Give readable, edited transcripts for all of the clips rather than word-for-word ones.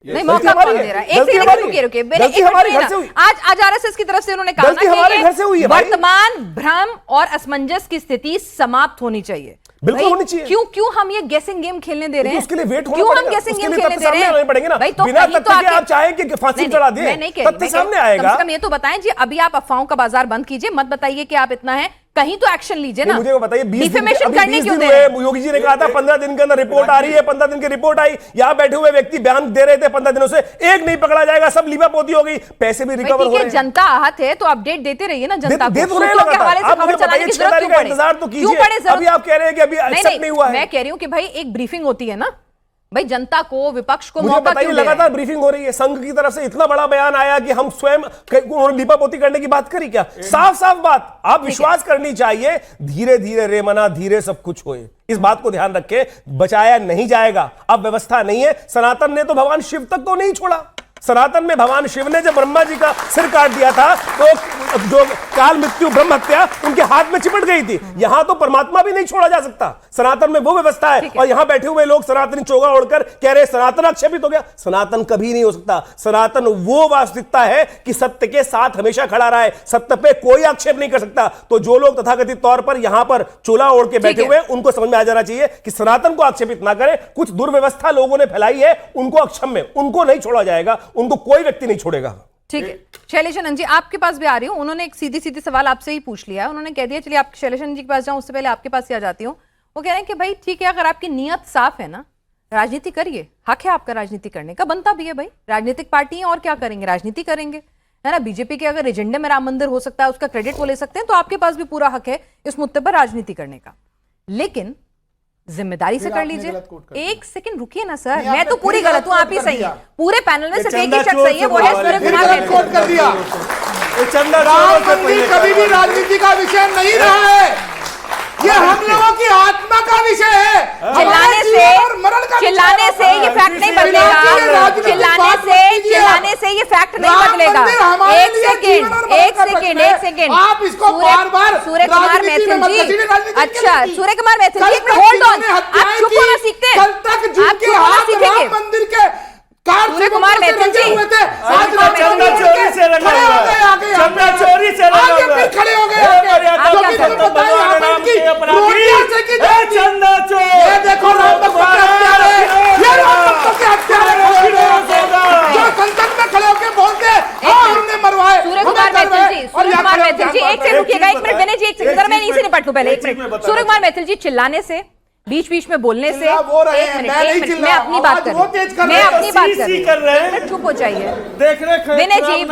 नहीं, मौका कौन दे रहा है? एक सेकंड रुकिए रुकिए, आज आरएसएस की तरफ से उन्होंने कहा कि वर्तमान भ्रम और असमंजस की स्थिति समाप्त होनी चाहिए। बिल्कुल होनी चाहिए। क्यों हम ये गेसिंग गेम खेलने दे रहे हैं? उसके लिए वेट होना क्यों हम गेसिंग गेम खेलने दे रहे हैं? पड़ेंगे ना, भाई तो बिना तथ्य के आप चाहें कि फांसी चढ़ा दें, मैं नहीं कह रही, सामने आएगा। कम से कम ये तो बताएं जी, अभी आप अफवाहों का बाजार बंद कीजिए, मत बताइए कि आप इतना है, कहीं तो एक्शन लीजिए ना। मुझे बताइए, 20 दिन करने क्यों दे रहे हैं? योगी जी ने कहा था 15 दिन के अंदर रिपोर्ट आ रही है, 15 दिन की रिपोर्ट आई, यहां बैठे हुए व्यक्ति बयान दे रहे थे 15 दिनों से, एक नहीं पकड़ा जाएगा, सब लीपापोती हो गई, पैसे भी रिकवर हो रहे हैं। जनता आहत है तो अपडेट देते रहिए ना जनता को। इंतजार तो कीजिए। अभी आप कह रहे हैं कि अभी एक्सेप्ट नहीं हुआ है। मैं कह रही हूं कि भाई एक ब्रीफिंग होती है ना भाई, जनता को, विपक्ष को मुझे मौका बताइए, लगातार ब्रीफिंग हो रही है, संघ की तरफ से इतना बड़ा बयान आया कि हम स्वयं उन्होंने लीपापोती करने की बात करी क्या? साफ साफ बात, आप विश्वास करनी चाहिए, धीरे धीरे रे मना, धीरे सब कुछ होए, इस बात को ध्यान रखे, बचाया नहीं जाएगा। अब व्यवस्था नहीं है। सनातन ने तो भगवान शिव तक को नहीं छोड़ा। सनातन में भगवान शिव ने जब ब्रह्मा जी का सिर काट दिया था तो जो काल मृत्यु ब्रह्म हत्या उनके हाथ में चिपट गई थी। यहां तो परमात्मा भी नहीं छोड़ा जा सकता। सनातन में वो व्यवस्था है और यहां बैठे हुए लोग सनातनी चोगा ओढ़कर कह रहे सनातन आक्षेपित हो गया। सनातन कभी नहीं हो सकता। सनातन वो वास्तविकता है कि सत्य के साथ हमेशा खड़ा रहा है, सत्य पे कोई आक्षेप नहीं कर सकता। तो जो लोग तथाकथित तौर पर यहां पर चोला ओढ़ के बैठे हुए, उनको समझ में आ जाना चाहिए कि सनातन को आक्षेपित ना करें। कुछ दुर्व्यवस्था लोगों ने फैलाई है, उनको अक्षम्य, उनको नहीं छोड़ा जाएगा, उनको कोई व्यक्ति नहीं छोड़ेगा। ठीक है, शैलेशन जी आपके पास भी आ रही हूं। उन्होंने एक सीधी सवाल आपसे ही पूछ लिया है। उन्होंने कह दिया, चलिए आप शैलेशन जी के पास जाऊं, उससे पहले आपके पास ही आ जाती हूं। वो कह रहे हैं कि भाई ठीक है, अगर आपकी नीयत साफ है ना, राजनीति करिए, हक है आपका राजनीति करने का, बनता भी है भाई। राजनीतिक पार्टी है और क्या करेंगे, राजनीति करेंगे, है ना। बीजेपी के अगर एजेंडे में राम मंदिर हो सकता है, उसका क्रेडिट वो ले सकते हैं, तो आपके पास भी पूरा हक है इस मुद्दे पर राजनीति करने का, लेकिन जिम्मेदारी से कर लीजिए। एक सेकंड रुकिए ना सर, मैं तो पूरी गलत हूं, आप ही सही है। पूरे पैनल में सिर्फ एक ही शख्स सही है, वो है सूर्य कुमार मैथिल। कर दिया। राम मंदिर कभी भी राजनीति का विषय नहीं रहा है, ये हम लोगों की आत्मा का विषय है। चिल्लाने से ये फैक्ट नहीं बदलेगा। चिल्लाने से ये फैक्ट नहीं बदलेगा। एक सेकंड आप इसको बार-बार सूर्य कुमार मैथिल जी, अच्छा सूर्य कुमार मैथिल जी, होल्ड ऑन, आप चुप होना सीखते हैं। कल तक जिनके हाथ राम मंदिर के सूर्य कुमार मैथिल जी, आज चंदा चोरी से रंगा हुआ है, चंदा चोरी से रंगा हुआ है, खड़े हो गए। चंदा चोर, ये देखो राम भक्तों के हत्यारे, ये राम भक्तों के हत्यारे जो संसद में खड़े होकर बोलते हैं हाँ हमने मरवाए। सूर्य कुमार मैथिल जी एक से रुकिएगा, एक मिनट विनय जी, एक सेकंड, मैं यहीं से निपट लूं पहले, एक मिनट। सूर्य कुमार मैथिल जी, चिल्लाने से, बीच में बोलने से, एक मिनट, मैं अपनी बात कर रही हूं, चुप हो जाइए। विनय जी,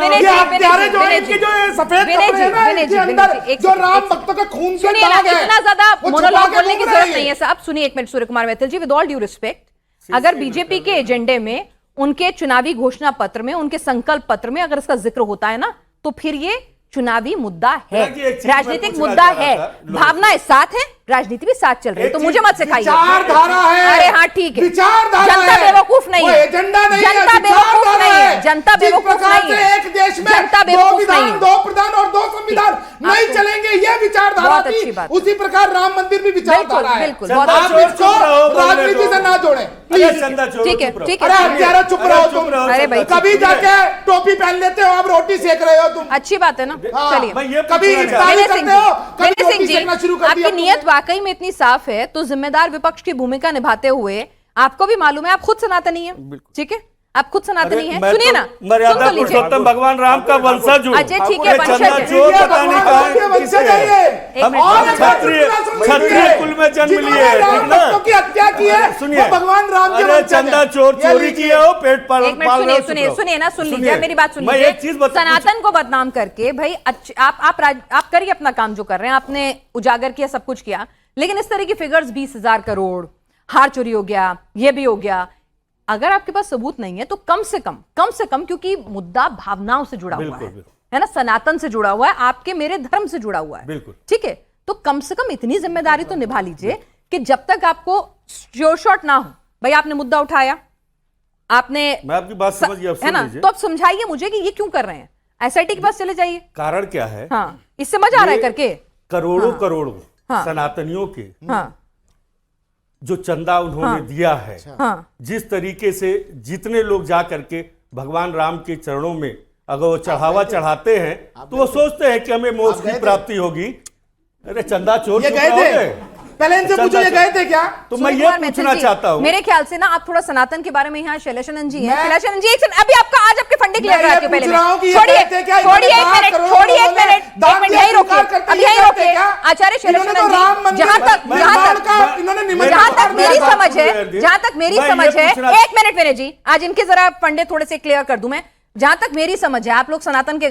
जो राम भक्तों के खून से दाग है, इतना ज्यादा मोनोलॉग बोलने की जरूरत नहीं है साहब। सुनिए एक minute Surya Kumar Maithil ji, with all due respect, अगर बीजेपी के एजेंडे में, उनके चुनावी घोषणा पत्र में, उनके संकल्प पत्र में अगर इसका जिक्र होता है ना, तो फिर ये चुनावी मुद्दा है, राजनीतिक मुद्दा है। भावनाएं साथ है, राजनीति भी साथ चल रही है, तो मुझे मत सिखाइए। विचारधारा है, अरे हाँ ठीक है, जनता बेवकूफ नहीं है, एजेंडा नहीं है, जनता बेवकूफ नहीं है, जनता बेवकूफ नहीं है। एक देश में जनता बेवकूफ नहीं है, 2 प्रधान और 2 संविधान नहीं चलेंगे, ये विचारधारा थी। उसी प्रकार राम मंदिर भी विचारधारा है। बिल्कुल, आप इसको राजनीति से ना जोड़ें, ठीक है, ठीक है। अरे हत्यारा चुप रहो तुम। अरे भाई, कभी जाके टोपी पहन लेते हो, आप रोटी सेक रहे हो तुम, अच्छी बात है ना। चलिए, कभी इफ्तारी करते हो, कभी रोटी सेकना शुरू कर दिया। आपकी नियत वाकई में इतनी साफ है, तो जिम्मेदार विपक्ष की भूमिका निभाते हुए आपको भी मालूम है आप खुद सनातनी है, ठीक है, आप खुद सनातनी है। सुनिए ना, मर्यादा पुरुषोत्तम भगवान राम का वंशज हूं। अच्छा ठीक है, क्षत्रिय कुल में जन्म लिए, ठीक ना। हत्या की है, सुनिए, भगवान राम के चंदा चोरी किए हो, पेट पाल। सुनिए ना, सुन लीजिए मेरी बात, सुन लीजिए। सनातन को बदनाम करके भाई आप करिए अपना काम जो कर रहे हैं, आपने उजागर किया, सब कुछ किया, लेकिन इस तरह की फिगर्स 20,000 करोड़, हार चोरी हो गया, ये भी हो गया, अगर आपके पास सबूत नहीं है तो कम से कम, क्योंकि मुद्दा भावनाओं से जुड़ा हुआ है ना, सनातन से जुड़ा हुआ है, आपके मेरे धर्म से जुड़ा हुआ है, ठीक है, तो कम से कम इतनी जिम्मेदारी तो निभा लीजिए कि जब तक आपको श्योर शॉट ना हो, भाई आपने मुद्दा उठाया, आपने, मैं आपकी बात समझ गया, है ना, तो आप समझाइए मुझे कि ये क्यों कर रहे हैं, एसआईटी के पास चले जाइए। कारण क्या है? हाँ, इससे मजा आ रहा है करके, करोड़ों सनातनियों के जो चंदा उन्होंने दिया है, हाँ जिस तरीके से जितने लोग जा करके भगवान राम के चरणों में अगर वो चढ़ावा चढ़ाते हैं तो वो सोचते हैं कि हमें मोक्ष की प्राप्ति होगी। अरे चंदा चोर ये चुप गए थे? रहोगे? पहले इनसे पूछो ये गए थे क्या? तो मैं सूर्य ये कुमार पूछना मैथिल जी, चाहता हूँ, मेरे ख्याल से ना आप थोड़ा सनातन के बारे में यहाँ शैलेशानंद जी हैं। मैं- शैलेशानंद जी एक सेकंड, अभी आपका आज आपके फंडे क्लियर मैं कराती हूँ ये पहले पूछ रहा हूँ कि ये छोड़िए कहते क्या? छोड़िए इन्होंने एक मिनट, 12 करोड़ छोड़िए एक लोगों ने मिनट, दान एक मिनट दिया, यही रोकिए, स्वीकार करते अब ये यही कहते रोकिए क्या? आचार्य इन्होंने तो शैलेशानंद राम जी, मंदिर जहां तक निर्माण का इन्होंने निमंत्रण जहां तक दिया मेरी था। समझ है, जहां तक मेरी मैं ये समझ है, पूछना- एक मिनट विनय जी, आज इनके जरा फंडे थोड़े से क्लियर कर दूं मैं। जहां तक मेरी समझ है, आप लोग सनातन के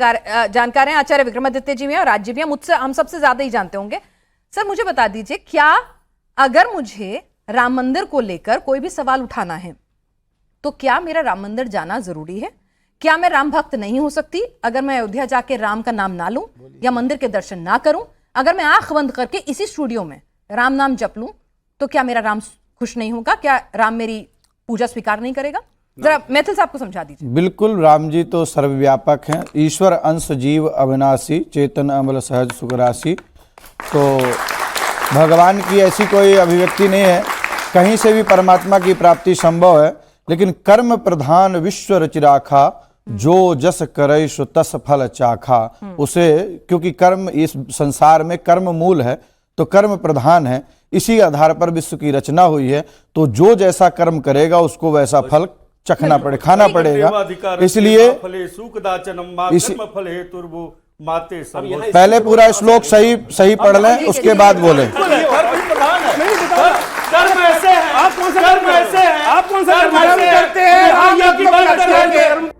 जानकार हैं, आचार्य विक्रमादित्य जी भी हैं और राज जी भी हैं, मुझसे हम सबसे ज्यादा ही जानते होंगे। सर मुझे बता दीजिए, क्या अगर मुझे राम मंदिर को लेकर कोई भी सवाल उठाना है तो क्या मेरा राम मंदिर जाना जरूरी है? क्या मैं राम भक्त नहीं हो सकती अगर मैं अयोध्या जाके राम का नाम ना लूं या मंदिर के दर्शन ना करूं? अगर मैं आंख बंद करके इसी स्टूडियो में राम नाम जप लूं तो क्या मेरा राम खुश नहीं होगा? क्या राम मेरी पूजा स्वीकार नहीं करेगा? जरा मैथिल साहब को समझा दीजिए। बिल्कुल, राम जी तो सर्वव्यापक हैं, ईश्वर अंश जीव अविनाशी, चेतन अमल सहज सुखराशि। तो भगवान की ऐसी कोई अभिव्यक्ति नहीं है, कहीं से भी परमात्मा की प्राप्ति संभव है, लेकिन कर्म प्रधान विश्व रचिराखा, जो जस करे सो तस फल चाखा। उसे, क्योंकि कर्म इस संसार में कर्म मूल है तो कर्म प्रधान है, इसी आधार पर विश्व की रचना हुई है। तो जो जैसा कर्म करेगा उसको वैसा फल चखना खाना पड़ेगा। इसलिए फले सुखदाचनम मा इसी- कर्म फल हेतुर्भु माते सर्वो। पहले पूरा श्लोक सही पढ़ लें, उसके बाद बोलें। कर्म ऐसे हैं, आप कौन सा कर्म ऐसे हैं, आप कौन सा कर्म कर्म ऐसे हैं, करते हैं? यहाँ हम की लोग बात करते करेंगे। हैं।